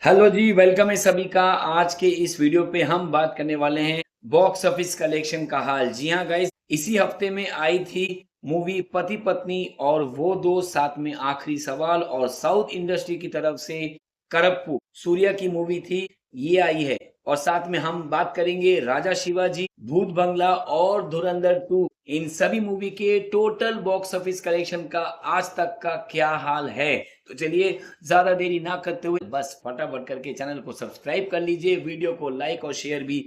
Hello जी, welcome है सभी का। आज के इस वीडियो पे हम बात करने वाले हैं बॉक्स ऑफिस कलेक्शन का हाल। जी हाँ गाइस, इसी हफ्ते में आई थी मूवी पति पत्नी और वो दो, साथ में आखिरी सवाल, और साउथ इंडस्ट्री की तरफ से करप्पू सूर्या की मूवी थी, ये आई है। और साथ में हम बात करेंगे राजा शिवाजी, भूत बंगला और धुरंधर 2, इन सभी मूवी के टोटल बॉक्स ऑफिस कलेक्शन का आज तक का क्या हाल है। तो चलिए, ज्यादा देरी ना करते हुए बस फटाफट करके चैनल को सब्सक्राइब कर लीजिए, वीडियो को लाइक और शेयर भी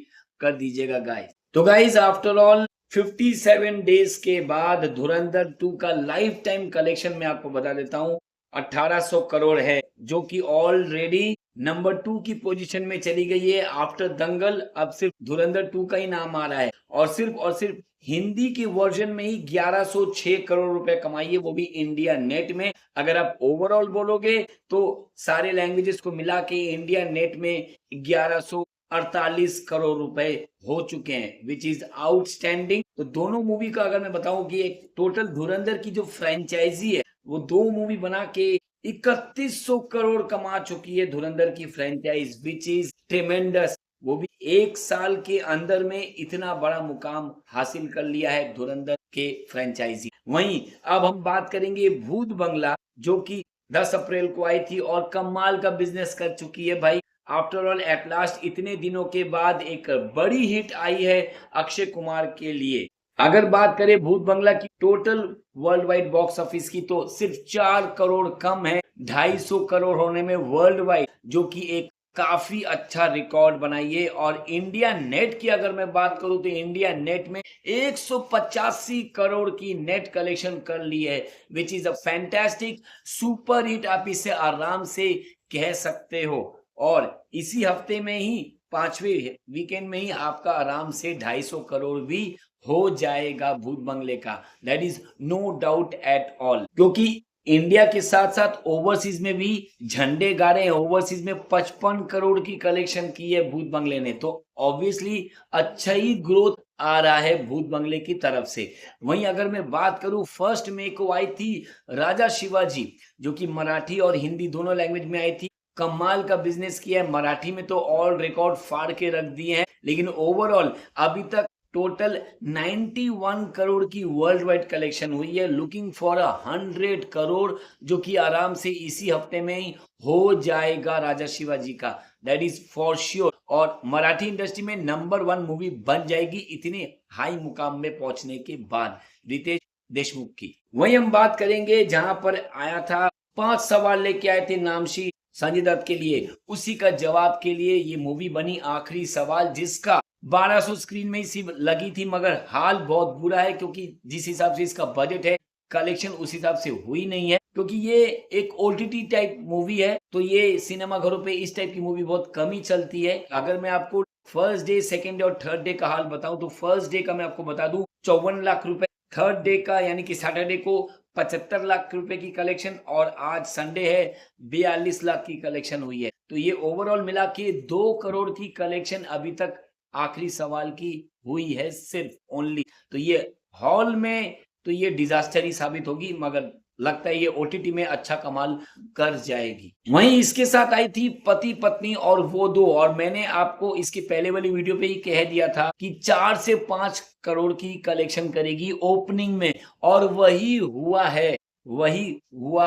कर दीजिएगा गाइस। तो गाइस, आफ्टर ऑल 57 डेज के बाद धुरंधर 2 का लाइफ टाइम कलेक्शन मैं आपको बता देता हूं 1800 करोड़ है, जो कि ऑलरेडी नंबर 2 की पोजीशन में चली गई है। आफ्टर दंगल अब सिर्फ धुरंधर 2 का ही नाम आ रहा है, और सिर्फ हिंदी के वर्जन में ही 1106 करोड़ रुपए कमाई है, वो भी इंडिया नेट में। अगर आप ओवरऑल बोलोगे तो सारे लैंग्वेजेस को मिला के इंडिया नेट में 1148 करोड़ रुपए हो चुके हैं, विच इज आउटस्टैंडिंग। तो दोनों मूवी का अगर मैं बताऊं कि एक टोटल धुरंधर की जो फ्रेंचाइजी है, वो दो मूवी बना के 3100 करोड़ कमा चुकी है धुरंधर की फ्रेंचाइज, विच इज ट्रेमेंडस। वो भी एक साल के अंदर में इतना बड़ा मुकाम हासिल कर लिया है धुरंधर के फ्रेंचाइजी। वहीं अब हम बात करेंगे भूत बंगला, जो कि 10 अप्रैल को आई थी और कमाल का बिजनेस कर चुकी है भाई। आफ्टर ऑल एट लास्ट इतने दिनों के बाद एक बड़ी हिट आई है अक्षय कुमार के लिए। अगर बात करें भूत बंगला की total world wide box office की, तो सिर्फ 4 करोड़ कम है 250 करोड़ होने में वर्ल्ड वाइड, जो कि एक काफी अच्छा रिकॉर्ड बनाइए। और इंडिया नेट की अगर मैं बात करूं तो इंडिया नेट में 185 करोड़ की नेट कलेक्शन कर ली है, which is a fantastic super hit, आप इसे आराम से कह सकते हो। और इसी हफ्ते में ही 5वें वीकेंड में ही आपका आराम से 250 करोड़ भी हो जाएगा भूत बंगले का। That is no doubt at all, क्योंकि इंडिया के साथ साथ ओवरसीज में भी झंडे गाड़े हैं। ओवरसीज में 55 करोड़ की कलेक्शन की है भूत बंगले ने, तो ऑब्वियसली अच्छा ही ग्रोथ आ रहा है भूत बंगले की तरफ से। वहीं अगर मैं बात करूं, 1 मई को आई थी राजा शिवाजी, जो कि मराठी और हिंदी दोनों लैंग्वेज में आई थी। कमाल का बिजनेस किया है, मराठी में तो ऑल रिकॉर्ड फाड़ के रख दिए हैं, लेकिन ओवरऑल अभी तक टोटल 91 करोड़ की वर्ल्ड वाइड कलेक्शन हुई है, लुकिंग फॉर 100 करोड़, जो कि आराम से इसी हफ्ते में ही हो जाएगा राजा शिवाजी का, दैट इज फॉर श्योर। और मराठी इंडस्ट्री में नंबर 1 मूवी बन जाएगी इतने हाई मुकाम में पहुंचने के बाद रितेश देशमुख की। वहीं हम बात करेंगे जहां पर आया था 5 सवाल लेके आए थे नामशी संजय दत्त के लिए, उसी का जवाब के लिए ये मूवी बनी आखिरी सवाल, जिसका 1200 स्क्रीन में ही सिर्फ लगी थी, मगर हाल बहुत बुरा है, क्योंकि जिस हिसाब से इसका बजट है कलेक्शन उस हिसाब से हुई नहीं है, क्योंकि ये एक ओटीटी टाइप मूवी है, तो ये सिनेमा घरों पे इस टाइप की मूवी बहुत कम ही चलती है। अगर मैं आपको फर्स्ट डे, सेकेंड डे और थर्ड डे का हाल बताऊं, तो फर्स्ट डे का मैं आपको बता दूं 54 लाख रुपए, थर्ड डे का यानी कि सैटरडे को 75 लाख रुपए की कलेक्शन, और आज संडे है 42 लाख की कलेक्शन हुई है। तो ये ओवरऑल मिला के 2 करोड़ की कलेक्शन अभी तक आखिरी सवाल की हुई है सिर्फ ओनली। तो ये हॉल में तो ये डिजास्टर ही साबित होगी, मगर लगता है ये ओटीटी में अच्छा कमाल कर जाएगी। वहीं इसके साथ आई थी पति पत्नी और वो दो, और मैंने आपको इसके पहले वाली वीडियो पे ही कह दिया था कि 4 से 5 करोड़ की कलेक्शन करेगी ओपनिंग में, और वही हुआ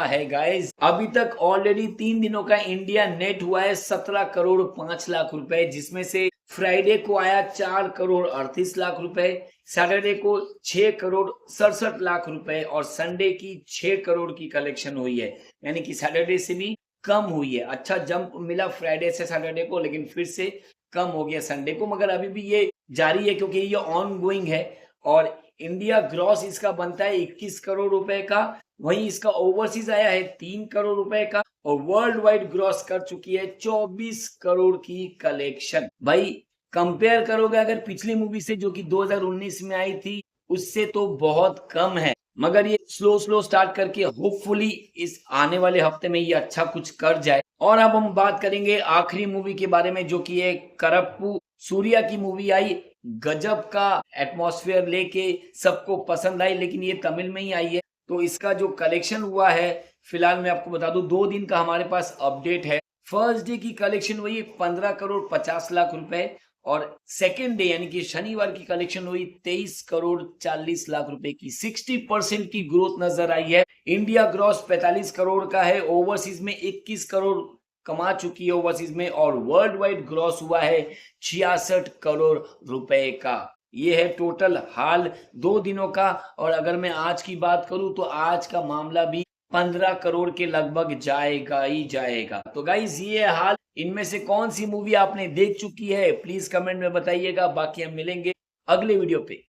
है गाइस। अभी तक ऑलरेडी 3 दिनों का इंडिया नेट हुआ है 17 करोड़ 5 लाख रुपए, जिसमें से फ्राइडे को आया 4 करोड़ 38 लाख रुपए, सैटरडे को 6 करोड़ 67 लाख रुपए, और संडे की 6 करोड़ की कलेक्शन हुई है, यानी कि सैटरडे से भी कम हुई है। अच्छा जंप मिला फ्राइडे से सैटरडे को, लेकिन फिर से कम हो गया संडे को, मगर अभी भी ये जारी है क्योंकि ये ऑन गोइंग है। और इंडिया ग्रॉस इसका बनता है 21 करोड़ रुपए का, वहीं इसका ओवरसीज आया है 3 करोड़ रुपए का, और वर्ल्ड वाइड ग्रॉस कर चुकी है 24 करोड़ की कलेक्शन। भाई कंपेयर करोगे अगर पिछली मूवी से, जो कि 2019 में आई थी, उससे तो बहुत कम है, मगर ये स्लो स्टार्ट करके होपफुली इस आने वाले हफ्ते में ये अच्छा कुछ कर जाए। और अब हम बात करेंगे आखिरी मूवी के बारे में, जो कि है करप्पू सूर्या की मूवी आई, गजब का एटमॉस्फेयर लेके सबको पसंद आई, लेकिन ये तमिल में ही आई है। तो इसका जो कलेक्शन हुआ है, फिलहाल मैं आपको बता दूं 2 दिन का हमारे पास अपडेट है। फर्स्ट डे की कलेक्शन हुई 15 करोड़ 50 लाख रुपए और सेकेंड डे यानी कि शनिवार की कलेक्शन हुई 23 करोड़ 40 लाख रुपए की। 60% की ग्रोथ नजर आई है। इंडिया ग्रॉस 45 करोड़ का है, ओवरसीज में 21 करोड़ कमा चुकी है ओवरसीज में, और वर्ल्ड वाइड ग्रॉस हुआ है 66 करोड़ रुपए का। ये है टोटल हाल 2 दिनों का। और अगर मैं आज की बात करूं तो आज का मामला भी 15 करोड़ के लगभग जाएगा ही जाएगा। तो गाइज ये हाल, इनमें से कौन सी मूवी आपने देख चुकी है प्लीज कमेंट में बताइएगा। बाकी हम मिलेंगे अगले वीडियो पे।